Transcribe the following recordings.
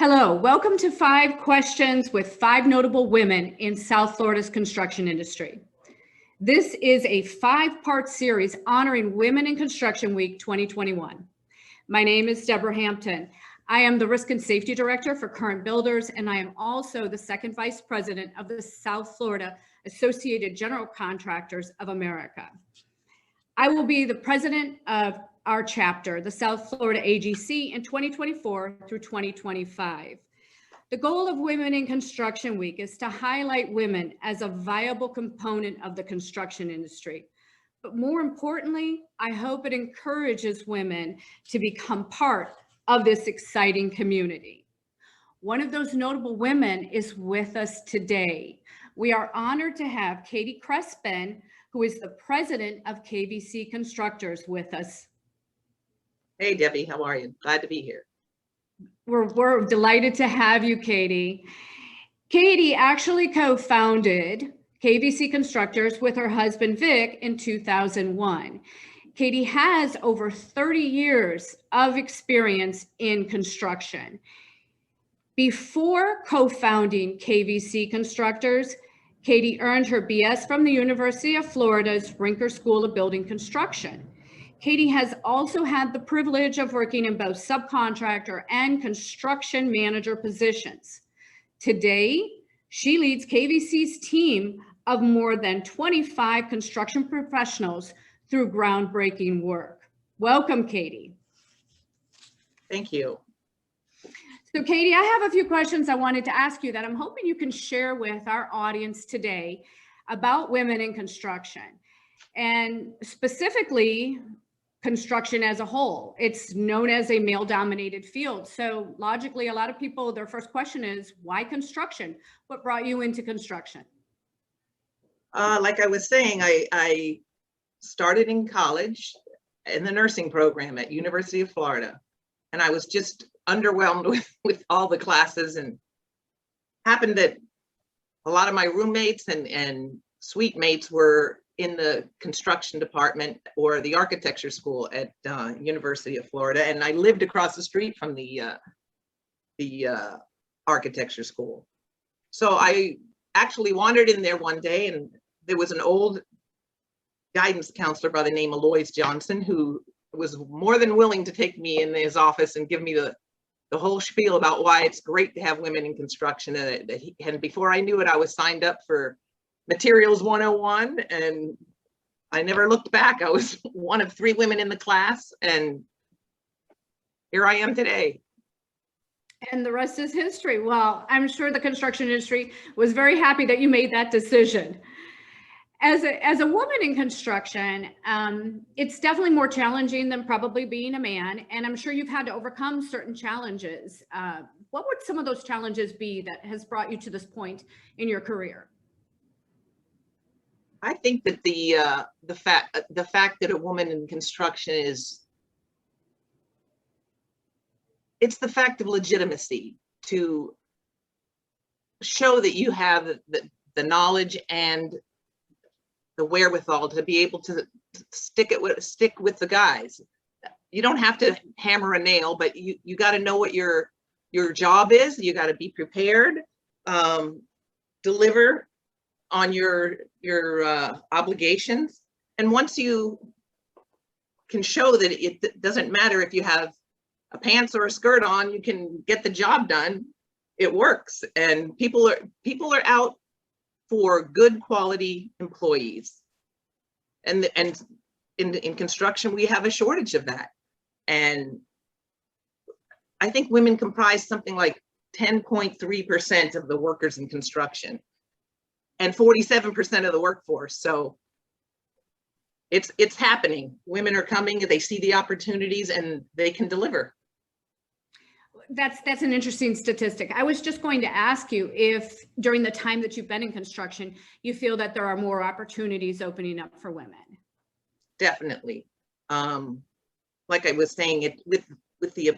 Hello, welcome to 5 Questions with 5 Notable Women in South Florida's construction industry. This is a 5-part series honoring Women in Construction Week 2021. My name is Deborah Hampton. I am the Risk and Safety Director for Current Builders, and I am also the Second Vice President of the South Florida Associated General Contractors of America. I will be the president of our chapter, the South Florida AGC, in 2024 through 2025. The goal of Women in Construction Week is to highlight women as a viable component of the construction industry. But more importantly, I hope it encourages women to become part of this exciting community. One of those notable women is with us today. We are honored to have Katherine Crespin, who is the president of KVC Constructors, with us. Hey, Debbie, how are you? Glad to be here. We're delighted to have you, Katie. Katie actually co-founded KVC Constructors with her husband, Vick, in 2001. Katie has over 30 years of experience in construction. Before co-founding KVC Constructors, Katie earned her BS from the University of Florida's Rinker School of Building Construction. Katie has also had the privilege of working in both subcontractor and construction manager positions. Today, she leads KVC's team of more than 25 construction professionals through groundbreaking work. Welcome, Katie. Thank you. So Katie, I have a few questions I wanted to ask you that I'm hoping you can share with our audience today about women in construction, and specifically construction as a whole. It's known as a male-dominated field. So logically, a lot of people, their first question is, why construction? What brought you into construction? Like I was saying, I started in college in the nursing program at University of Florida, and I was just underwhelmed with all the classes, and happened that a lot of my roommates and suite mates were in the construction department or the architecture school at University of Florida, and I lived across the street from the architecture school. So I actually wandered in there one day, and there was an old guidance counselor by the name of Lois Johnson, who was more than willing to take me in his office and give me the whole spiel about why it's great to have women in construction. And before I knew it, I was signed up for Materials 101, and I never looked back. I was one of 3 women in the class, and here I am today. And the rest is history. Well, I'm sure the construction industry was very happy that you made that decision. As a woman in construction, it's definitely more challenging than probably being a man, and I'm sure you've had to overcome certain challenges. What would some of those challenges be that has brought you to this point in your career? I think that the fact that a woman in construction it's the fact of legitimacy, to show that you have the knowledge and the wherewithal to be able to stick with the guys. You don't have to hammer a nail, but you got to know what your job is. You got to be prepared, deliver on your obligations, and once you can show that it doesn't matter if you have a pants or a skirt on, you can get the job done. It works, and people are out for good quality employees, and in construction we have a shortage of that. And I think women comprise something like 10.3% of the workers in construction, and 47% of the workforce. So it's happening. Women are coming, they see the opportunities, and they can deliver. That's an interesting statistic. I was just going to ask you if during the time that you've been in construction, you feel that there are more opportunities opening up for women. Definitely. Like I was saying, with the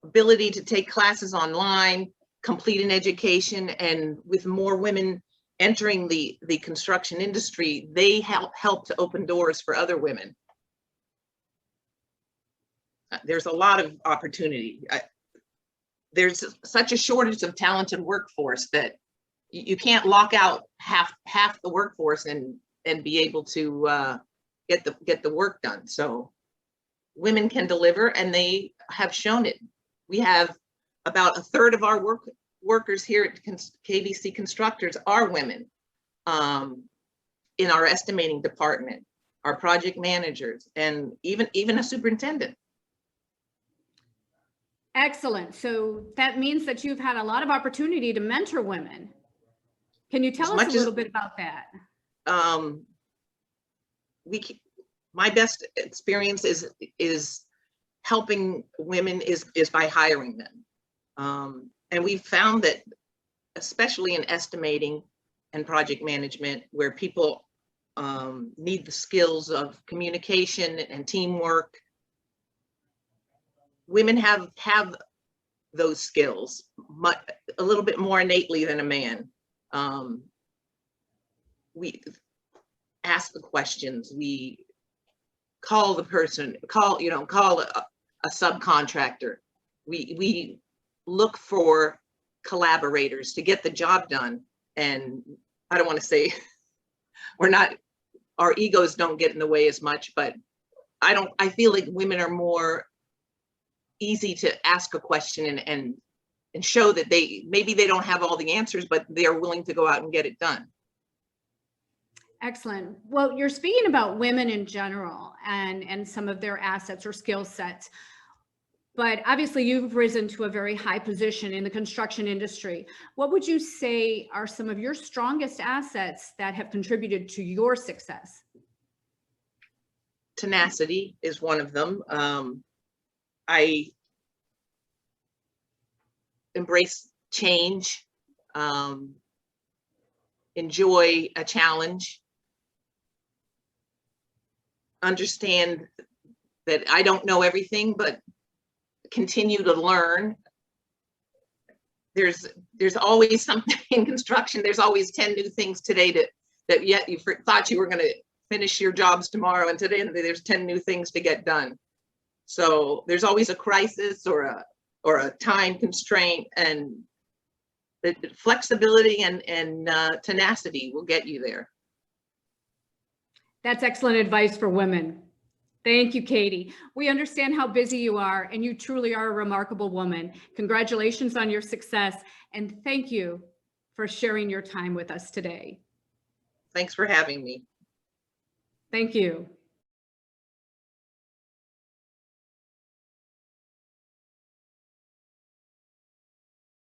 ability to take classes online, complete an education, and with more women entering the construction industry, they help to open doors for other women. There's a lot of opportunity. there's such a shortage of talented workforce that you can't lock out half the workforce and be able to get the work done. So women can deliver, and they have shown it. We have about a third of our workers here at KVC Constructors are women in our estimating department, our project managers, and even a superintendent. Excellent. So that means that you've had a lot of opportunity to mentor women. Can you tell us a little bit about that? My best experience is helping women is by hiring them. And we've found that, especially in estimating and project management, where people need the skills of communication and teamwork, women have those skills a little bit more innately than a man. We ask the questions, we call the person, call a subcontractor. We look for collaborators to get the job done. And I don't want to say our egos don't get in the way as much, but I feel like women are more easy to ask a question and show that maybe they don't have all the answers, but they're willing to go out and get it done. Excellent. Well, you're speaking about women in general and some of their assets or skill sets, but obviously you've risen to a very high position in the construction industry. What would you say are some of your strongest assets that have contributed to your success? Tenacity is one of them. I embrace change, enjoy a challenge, understand that I don't know everything, but continue to learn. There's always something in construction. There's always 10 new things today that yet you thought you were going to finish your jobs tomorrow, and today there's 10 new things to get done. So there's always a crisis or a time constraint, and the flexibility and tenacity will get you there. That's excellent advice for women. Thank you, Katie. We understand how busy you are, and you truly are a remarkable woman. Congratulations on your success, and thank you for sharing your time with us today. Thanks for having me. Thank you.